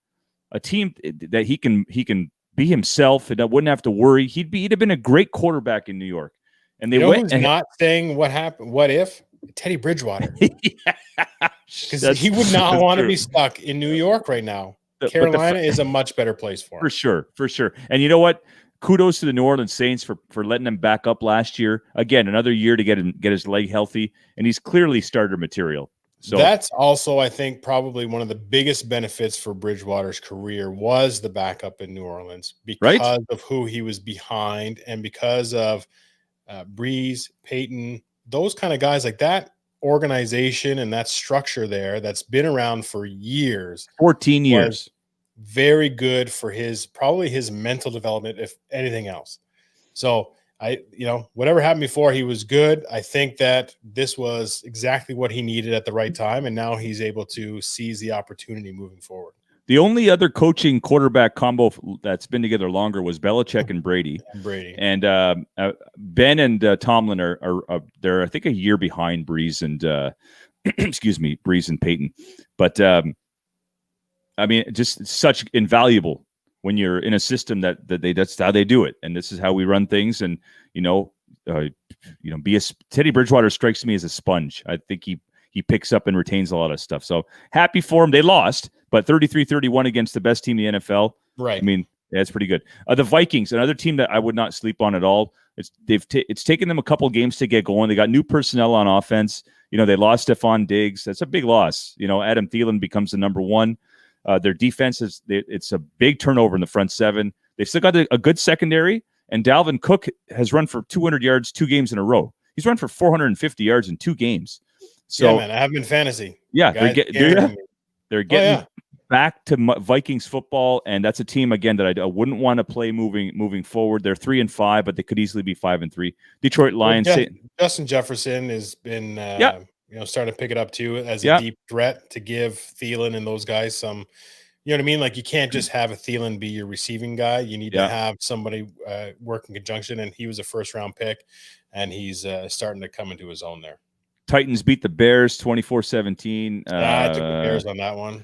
A team that he can be himself and that wouldn't have to worry. He'd have been a great quarterback in New York. And they went and not saying what happened. What if Teddy Bridgewater? Because he would not want to be stuck in New York right now. Carolina is a much better place for him. For sure. And you know what? Kudos to the New Orleans Saints for letting him back up last year. Again, another year to get his leg healthy, and he's clearly starter material. So that's also, I think, probably one of the biggest benefits for Bridgewater's career was the backup in New Orleans right? because of who he was behind and because of Breeze, Peyton, those kind of guys, like that organization and that structure there that's been around for years. 14 years. Very good for probably his mental development, if anything else. So whatever happened before, he was good. I think that this was exactly what he needed at the right time, and now he's able to seize the opportunity moving forward. The only other coaching quarterback combo that's been together longer was Belichick and Brady. And Ben and Tomlin are they're, I think, a year behind Breeze and Breeze and Peyton. But I mean, just such invaluable when you're in a system that's how they do it, and this is how we run things. And Teddy Bridgewater strikes me as a sponge. I think he picks up and retains a lot of stuff. So happy for him. They lost, but 33-31 against the best team in the NFL. Right. I mean, that's pretty good. The Vikings, another team that I would not sleep on at all. It's taken them a couple games to get going. They got new personnel on offense. They lost Stephon Diggs. That's a big loss. Adam Thielen becomes the number one. Their defense it's a big turnover in the front seven. They've still got a good secondary, and Dalvin Cook has run for 200 yards 2 games in a row. He's run for 450 yards in 2 games. So, yeah, man, I have been fantasy. Yeah, they're getting back to Vikings football, and that's a team again that I wouldn't want to play moving forward. They're 3-5, but they could easily be 5-3. Detroit Lions. Justin Jefferson has been starting to pick it up too as a deep threat to give Thielen and those guys some. You know what I mean? Like, you can't just have a Thielen be your receiving guy. You need to have somebody work in conjunction, and he was a first-round pick, and he's starting to come into his own there. Titans beat the Bears 24-17. I took the Bears on that one.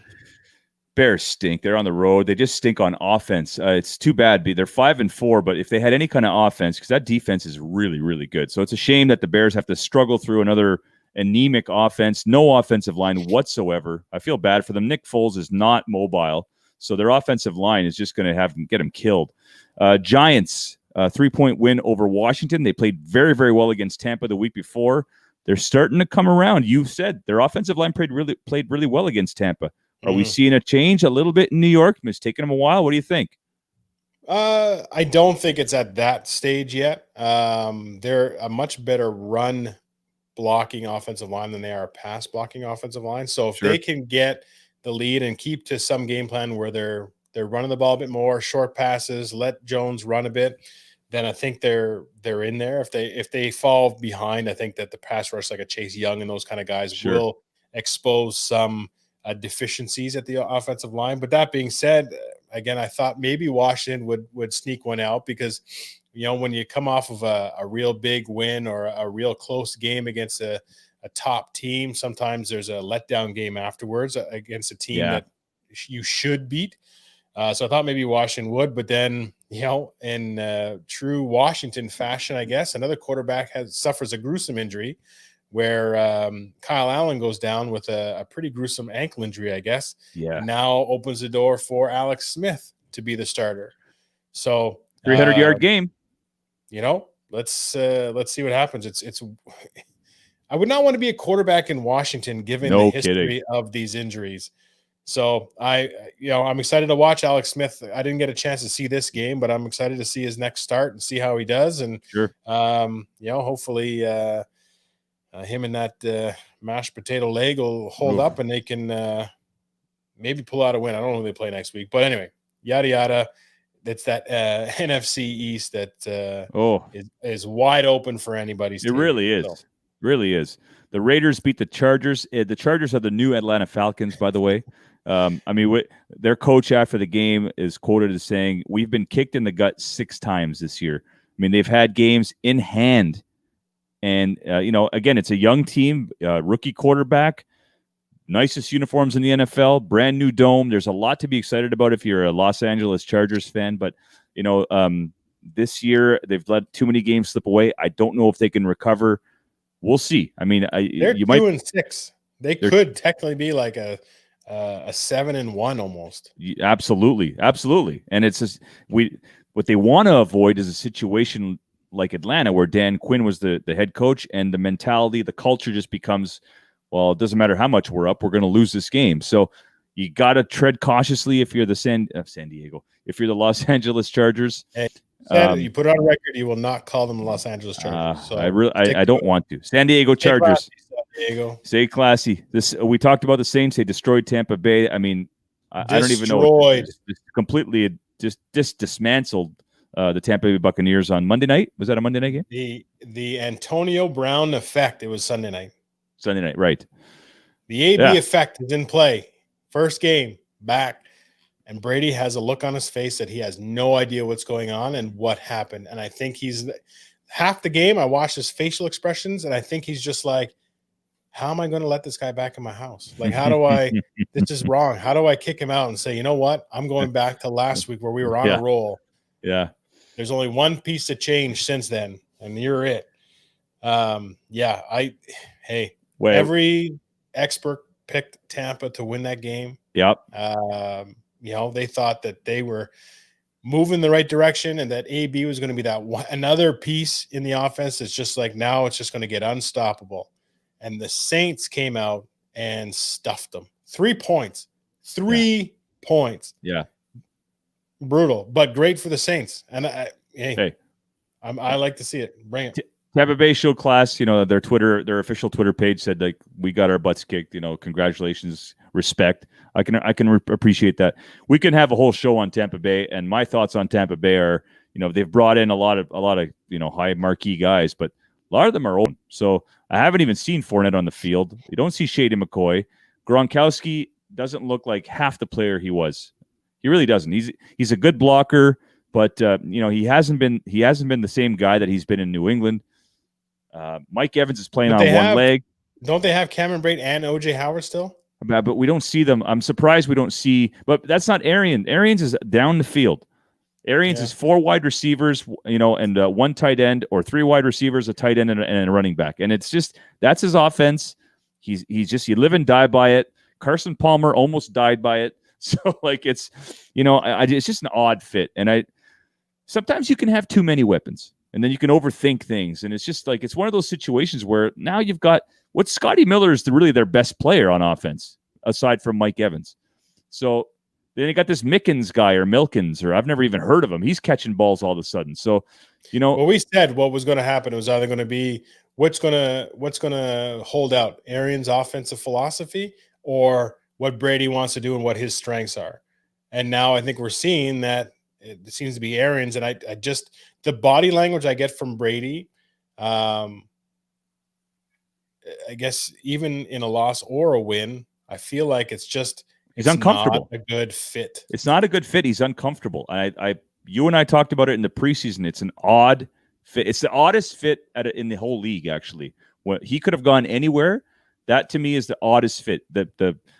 Bears stink. They're on the road. They just stink on offense. It's too bad. They're 5-4, but if they had any kind of offense, because that defense is really, really good. So it's a shame that the Bears have to struggle through another anemic offense, no offensive line whatsoever. I feel bad for them. Nick Foles is not mobile, so their offensive line is just going to get him killed. Giants, 3-point win over Washington. They played very, very well against Tampa the week before. They're starting to come around. You said their offensive line played really well against Tampa. Are we seeing a change a little bit in New York? It's taking them a while. What do you think? I don't think it's at that stage yet. They're a much better run blocking offensive line than they are a pass blocking offensive line. So if they can get the lead and keep to some game plan where they're running the ball a bit more, short passes, let Jones run a bit, then I think they're in there. If they fall behind, I think that the pass rush, like a Chase Young and those kind of guys, will expose some deficiencies at the offensive line. But that being said, again, I thought maybe Washington would sneak one out because, when you come off of a real big win or a real close game against a top team, sometimes there's a letdown game afterwards against a team that you should beat. So I thought maybe Washington would, but then, in true Washington fashion, I guess, another quarterback suffers a gruesome injury where Kyle Allen goes down with a pretty gruesome ankle injury, I guess. Yeah. Now opens the door for Alex Smith to be the starter. So 300-yard game. Let's see what happens. It's I would not want to be a quarterback in Washington given the history of these injuries. So I'm excited to watch Alex Smith. I didn't get a chance to see this game, but I'm excited to see his next start and see how he does. And hopefully him and that mashed potato leg will hold up and they can maybe pull out a win. I don't know who they play next week, but anyway, yada yada. That's that NFC East that is wide open for anybody's team. It really is. So. Really is. The Raiders beat the Chargers. The Chargers are the new Atlanta Falcons, by the way. Their coach after the game is quoted as saying, "We've been kicked in the gut 6 times this year." I mean, they've had games in hand. And, again, it's a young team, rookie quarterback, nicest uniforms in the NFL, brand new dome. There's a lot to be excited about if you're a Los Angeles Chargers fan. But, this year they've let too many games slip away. I don't know if they can recover. We'll see. I mean, they're 2-6. They could technically be like a 7-1 almost. Absolutely. Absolutely. And it's just, what they want to avoid is a situation like Atlanta, where Dan Quinn was the head coach, and the mentality, the culture just becomes, well, it doesn't matter how much we're up, we're going to lose this game. So you got to tread cautiously if you're the San Diego, if you're the Los Angeles Chargers. Hey, you put it on record, you will not call them the Los Angeles Chargers. So I don't want to. San Diego Chargers. San Diego. Stay classy. We talked about the Saints. They destroyed Tampa Bay. I mean, I don't even know. Just completely dismantled the Tampa Bay Buccaneers on Monday night. Was that a Monday night game? The Antonio Brown effect. It was Sunday night. Sunday night, right. The AB effect is in play. First game back. And Brady has a look on his face that he has no idea what's going on and what happened. And I think he's half the game. I watched his facial expressions, and I think he's just like, how am I going to let this guy back in my house? Like, how do I – this is wrong. How do I kick him out and say, you know what? I'm going back to last week where we were on a roll. Yeah. There's only one piece to change since then, and you're it. Every expert picked Tampa to win that game. Yep. They thought that they were moving the right direction and that AB was going to be that another piece in the offense. It's just like now it's just going to get unstoppable. And the Saints came out and stuffed them. 3 points. 3 points. Yeah. Brutal, but great for the Saints. And I like to see it. Bring it. Tampa Bay showed class. You know, their official Twitter page said, like, we got our butts kicked. You know, congratulations, respect. I can appreciate that. We can have a whole show on Tampa Bay, and my thoughts on Tampa Bay are, you know, they've brought in a lot of you know, high marquee guys, but a lot of them are old. So I haven't even seen Fournette on the field. You don't see Shady McCoy. Gronkowski doesn't look like half the player he was. He really doesn't. He's a good blocker, but you know, he hasn't been the same guy that he's been in New England. Mike Evans is playing on one leg. Don't they have Cameron Brate and O.J. Howard still? But we don't see them. I'm surprised we don't see. But that's not Arians. Arians is down the field. Arians is 4 wide receivers, you know, and 1 tight end, or 3 wide receivers, a tight end, and a running back. And it's just, that's his offense. He's just, you live and die by it. Carson Palmer almost died by it. So, like, it's, you know, it's just an odd fit. And sometimes you can have too many weapons, and then you can overthink things. And it's just like, it's one of those situations where now you've got, Scotty Miller is really their best player on offense, aside from Mike Evans. So then you got this Mickens guy, or Milkins, or I've never even heard of him. He's catching balls all of a sudden. So, you know, well, we said what was going to happen. It was either going to be what's going to hold out, Arians' offensive philosophy, or what Brady wants to do and what his strengths are. And now I think we're seeing that it seems to be Arians. And I just, the body language I get from Brady, I guess even in a loss or a win, I feel like it's uncomfortable. Not a good fit. It's not a good fit. He's uncomfortable. You and I talked about it in the preseason. It's an odd fit. It's the oddest fit in the whole league, actually. He could have gone anywhere. That to me is the oddest fit.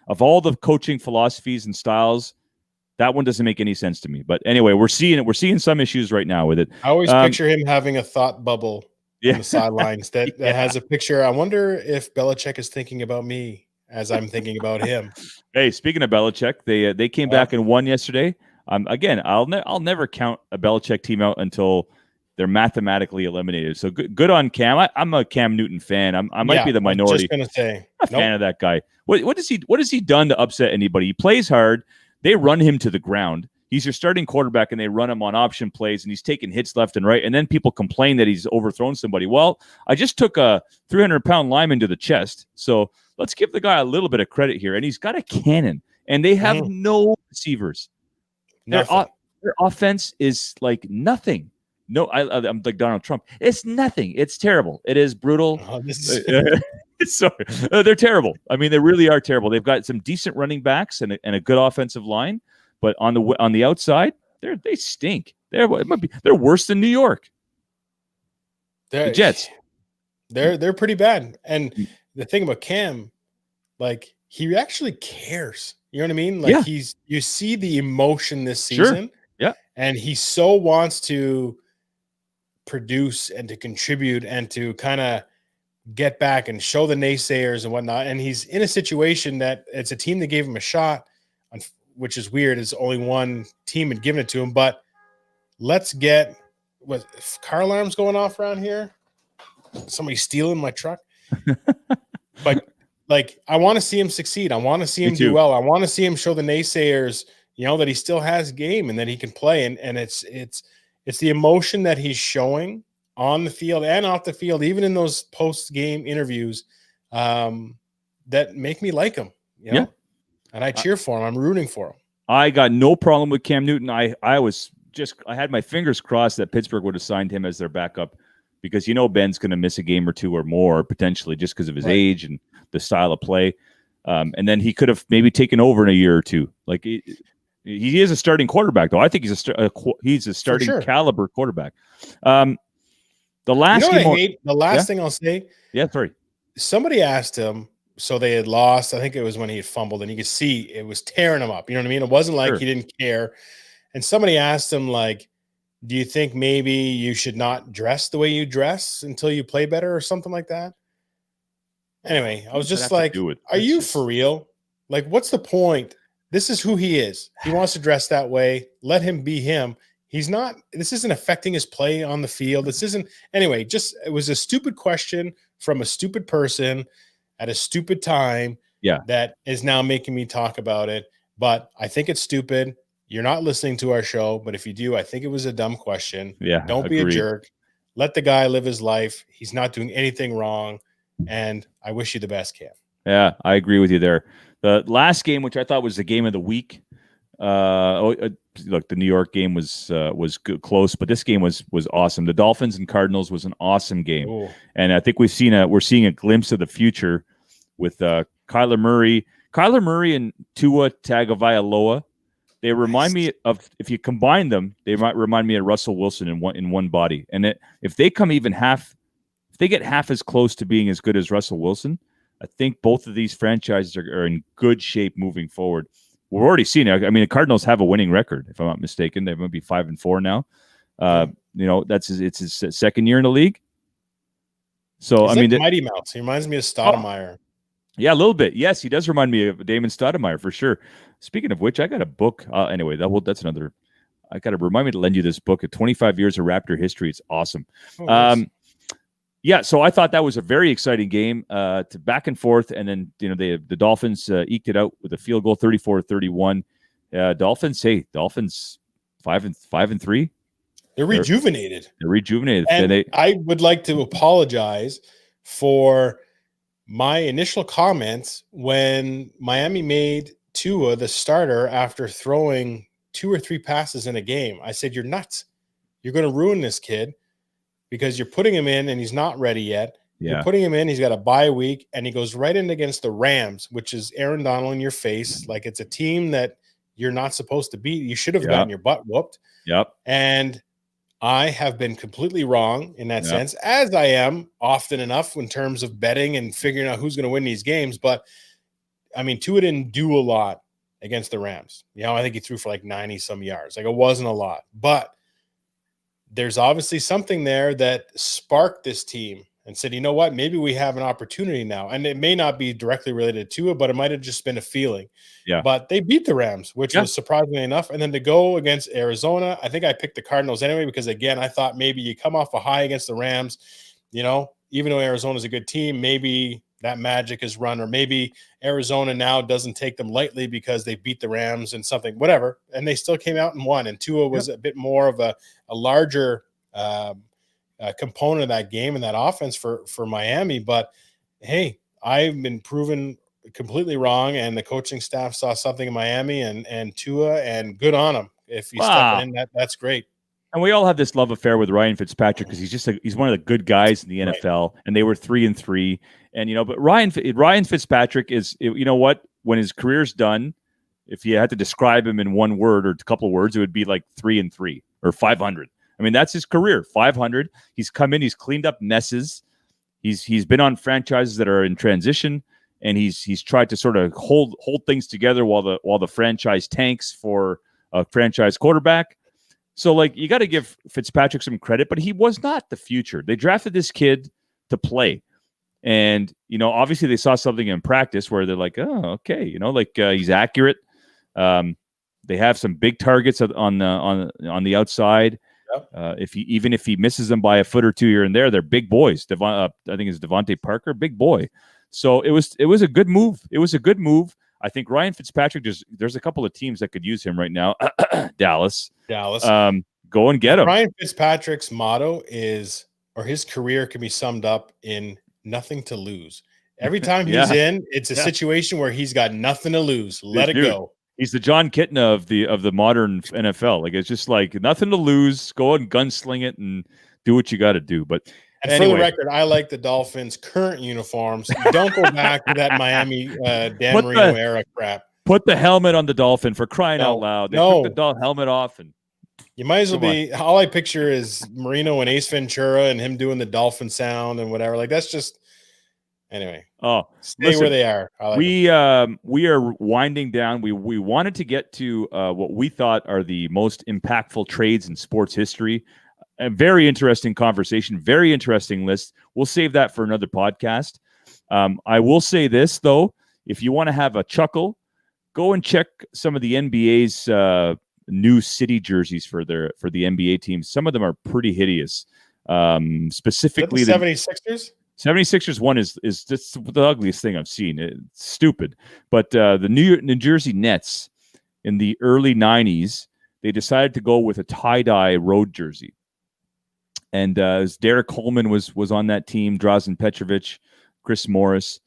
Of all the coaching philosophies and styles, that one doesn't make any sense to me. But anyway, we're seeing it. We're seeing some issues right now with it. I always picture him having a thought bubble on the sidelines that has a picture. I wonder if Belichick is thinking about me as I'm thinking about him. Hey, speaking of Belichick, they came back and won yesterday. Again, I'll never count a Belichick team out until they're mathematically eliminated. So good on Cam. I'm a Cam Newton fan. I might be the minority. I was just gonna say, I'm a fan of that guy. What has he done to upset anybody? He plays hard. They run him to the ground. He's your starting quarterback, and they run him on option plays, and he's taking hits left and right. And then people complain that he's overthrown somebody. Well, I just took a 300-pound lineman to the chest. So let's give the guy a little bit of credit here. And he's got a cannon, and they have no receivers. Their offense is like nothing. No, I'm like Donald Trump. It's nothing. It's terrible. It is brutal. Sorry. They're terrible. I mean, they really are terrible. They've got some decent running backs and a good offensive line. But on the outside, they stink. They're worse than New York. The Jets. They're pretty bad. And the thing about Cam, like, he actually cares. You know what I mean? Like, you see the emotion this season. Sure. Yeah. And he so wants to produce and to contribute and to kind of get back and show the naysayers and whatnot. And he's in a situation that it's a team that gave him a shot, which is weird. It's only one team had given it to him. But let's get what car alarms going off around here. Somebody stealing my truck. But like, I want to see him succeed. I want to see him do well. I want to see him show the naysayers, that he still has game and that he can play. And it's the emotion that he's showing on the field and off the field, even in those post-game interviews, that make me like him. And I cheer for him. I'm rooting for him. I got no problem with Cam Newton. I had my fingers crossed that Pittsburgh would have signed him as their backup, because Ben's going to miss a game or two or more potentially just because of his age and the style of play. And then he could have maybe taken over in a year or two. Like he is a starting quarterback, though. I think he's a starting caliber quarterback. The last game, the last thing I'll say. Yeah, sorry. Somebody asked him. So they had lost. I think it was when he had fumbled, and you could see it was tearing him up. You know what I mean? It wasn't like he didn't care. And somebody asked him, like, do you think maybe you should not dress the way you dress until you play better or something like that? Anyway, I was just like, are you for real? Like, what's the point? This is who he is. He wants to dress that way. Let him be him. He's not – this isn't affecting his play on the field. This isn't – anyway, it was a stupid question from a stupid person at a stupid time that is now making me talk about it. But I think it's stupid. You're not listening to our show, but if you do, I think it was a dumb question. Yeah, don't be a jerk. Let the guy live his life. He's not doing anything wrong, and I wish you the best, Cam. Yeah, I agree with you there. The last game, which I thought was the game of the week, look, the New York game was good, close, but this game was awesome. The Dolphins and Cardinals was an awesome game. Ooh. And I think we're seeing a glimpse of the future with Kyler Murray and Tua Tagovailoa. They remind me of, if you combine them, they might remind me of Russell Wilson in one body. And if they get half as close to being as good as Russell Wilson, I think both of these franchises are in good shape moving forward. We're already seeing it. I mean, the Cardinals have a winning record, if I'm not mistaken. They might be 5-4 now. It's his second year in the league. So He's like Mighty Mouse. He reminds me of Stoudemire. Yeah, a little bit. Yes, he does remind me of Damon Stoudemire for sure. Speaking of which, I got a book. Anyway, that's another. I got to remind me to lend you this book. 25 Years of Raptor History. It's awesome. Oh, nice. Yeah, so I thought that was a very exciting game, to back and forth, and then the Dolphins eked it out with a field goal, 34-31. Dolphins 5-3. They're rejuvenated. They're rejuvenated, and I would like to apologize for my initial comments when Miami made Tua the starter after throwing 2 or 3 passes in a game. I said, "You're nuts. You're going to ruin this kid." Because you're putting him in and he's not ready yet. Yeah. You're putting him in, he's got a bye week, and he goes right in against the Rams, which is Aaron Donald in your face. Like, it's a team that you're not supposed to beat. You should have gotten your butt whooped. Yep. And I have been completely wrong in that sense, as I am often enough in terms of betting and figuring out who's going to win these games. But, I mean, Tua didn't do a lot against the Rams. I think he threw for like 90-some yards. Like, it wasn't a lot. But there's obviously something there that sparked this team and said, you know what, maybe we have an opportunity now. And it may not be directly related to it, but it might have just been a feeling. Yeah. But they beat the Rams, which was surprisingly enough. And then to go against Arizona, I think I picked the Cardinals anyway, because, again, I thought maybe you come off a high against the Rams, even though Arizona's a good team, maybe that magic is run, or maybe Arizona now doesn't take them lightly because they beat the Rams and something, whatever. And they still came out and won. And Tua was a bit more of a larger component of that game and that offense for Miami. But hey, I've been proven completely wrong, and the coaching staff saw something in Miami and Tua, and good on them. If you step in, that's great. And we all have this love affair with Ryan Fitzpatrick because he's one of the good guys in the NFL, and they were 3-3. And but Ryan Fitzpatrick is, what, when his career's done, if you had to describe him in one word or a couple of words, it would be like 3-3 or 500. I mean, that's his career, 500. He's come in, he's cleaned up messes. He's been on franchises that are in transition, and he's tried to sort of hold things together while the franchise tanks for a franchise quarterback. So, like, you got to give Fitzpatrick some credit, but he was not the future. They drafted this kid to play. And, obviously they saw something in practice where they're like, oh, okay, he's accurate. They have some big targets on the outside. Yep. If he misses them by a foot or two here and there, they're big boys. I think it's Devontae Parker, big boy. So it was a good move. It was a good move. I think Ryan Fitzpatrick, there's a couple of teams that could use him right now. Dallas. Go and get him. Ryan Fitzpatrick's motto is, or his career can be summed up in nothing to lose. Every time he's in, it's a situation where he's got nothing to lose. Let it go. He's the John Kitna of the modern NFL. Like, it's just like nothing to lose. Go and gunsling it and do what you got to do. But anyway. For the record, I like the Dolphins' current uniforms. Don't go back to that Miami Dan Marino era crap. Put the helmet on the Dolphin, for crying out loud. They took the helmet off, and you might as well be. All I picture is Marino and Ace Ventura and him doing the Dolphin sound and whatever. Like, that's just. Anyway, stay where they are. We are winding down. We wanted to get to what we thought are the most impactful trades in sports history. A very interesting conversation, very interesting list. We'll save that for another podcast. I will say this, though: if you want to have a chuckle, go and check some of the NBA's new city jerseys for the NBA teams. Some of them are pretty hideous. Specifically, the 76ers. 76ers one is just the ugliest thing I've seen. It's stupid. But the New Jersey Nets in the early 90s, they decided to go with a tie-dye road jersey. And Derek Coleman was on that team, Drazen Petrovic, Chris Morris.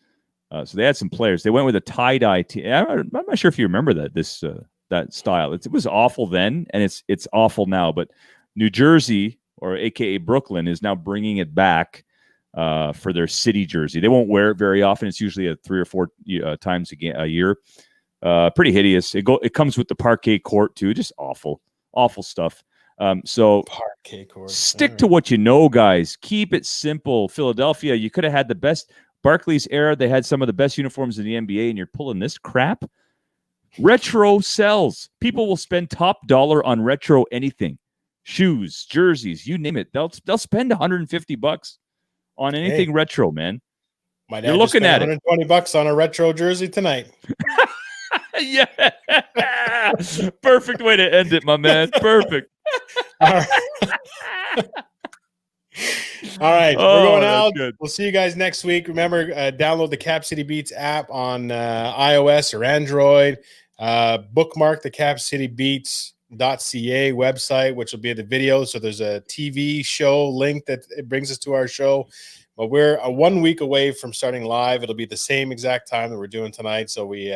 So they had some players. They went with a tie-dye team. I'm not sure if you remember that style. It was awful then, and it's awful now. But New Jersey, or a.k.a. Brooklyn, is now bringing it back for their city jersey. They won't wear it very often. It's usually 3 or 4 times a year. Pretty hideous. It comes with the parquet court too. Just awful stuff. So parquet court. Stick to what you know, guys. Keep it simple. Philadelphia, you could have had the best. Barclays era, they had some of the best uniforms in the NBA, and you're pulling this crap. Retro sells. People will spend top dollar on retro anything. Shoes, jerseys, you name it. They'll spend $150 on anything retro, man. My dad, you're looking at $120 on a retro jersey tonight. Yeah. Perfect way to end it, my man. Perfect. All right. We're going out. We'll see you guys next week. Remember, download the Cap City Beats app on iOS or Android. Bookmark the capcitybeats.ca website, which will be the video. So there's a TV show link that it brings us to our show. But we're 1 week away from starting live. It'll be the same exact time that we're doing tonight. So we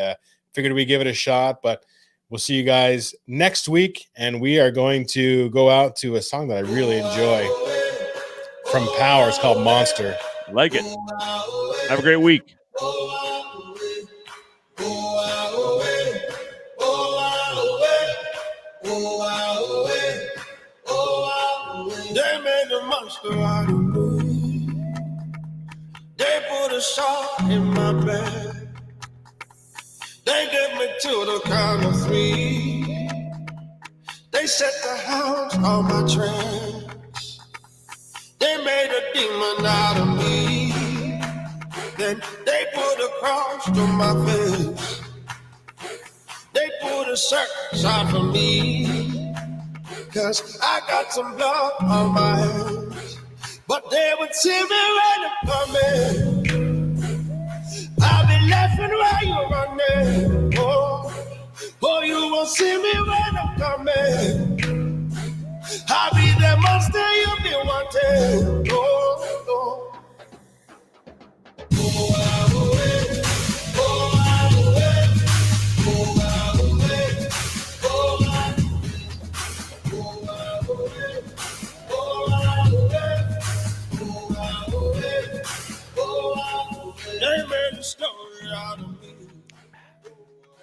figured we'd give it a shot. But we'll see you guys next week. And we are going to go out to a song that I really enjoy from Power. It's called Monster. Like it. Have a great week. They made the monster out of me. They put a shot in my bed. They get me to the count of 3. They set the house on my tracks. They made a demon out of me. Then they put a cross to my face. They put a circus out for me. 'Cause I got some blood on my hands. But they would see me running from me. I'll be laughing while you're running. Oh, you won't see me when I'm coming. I'll be the monster you've been wanting. Oh.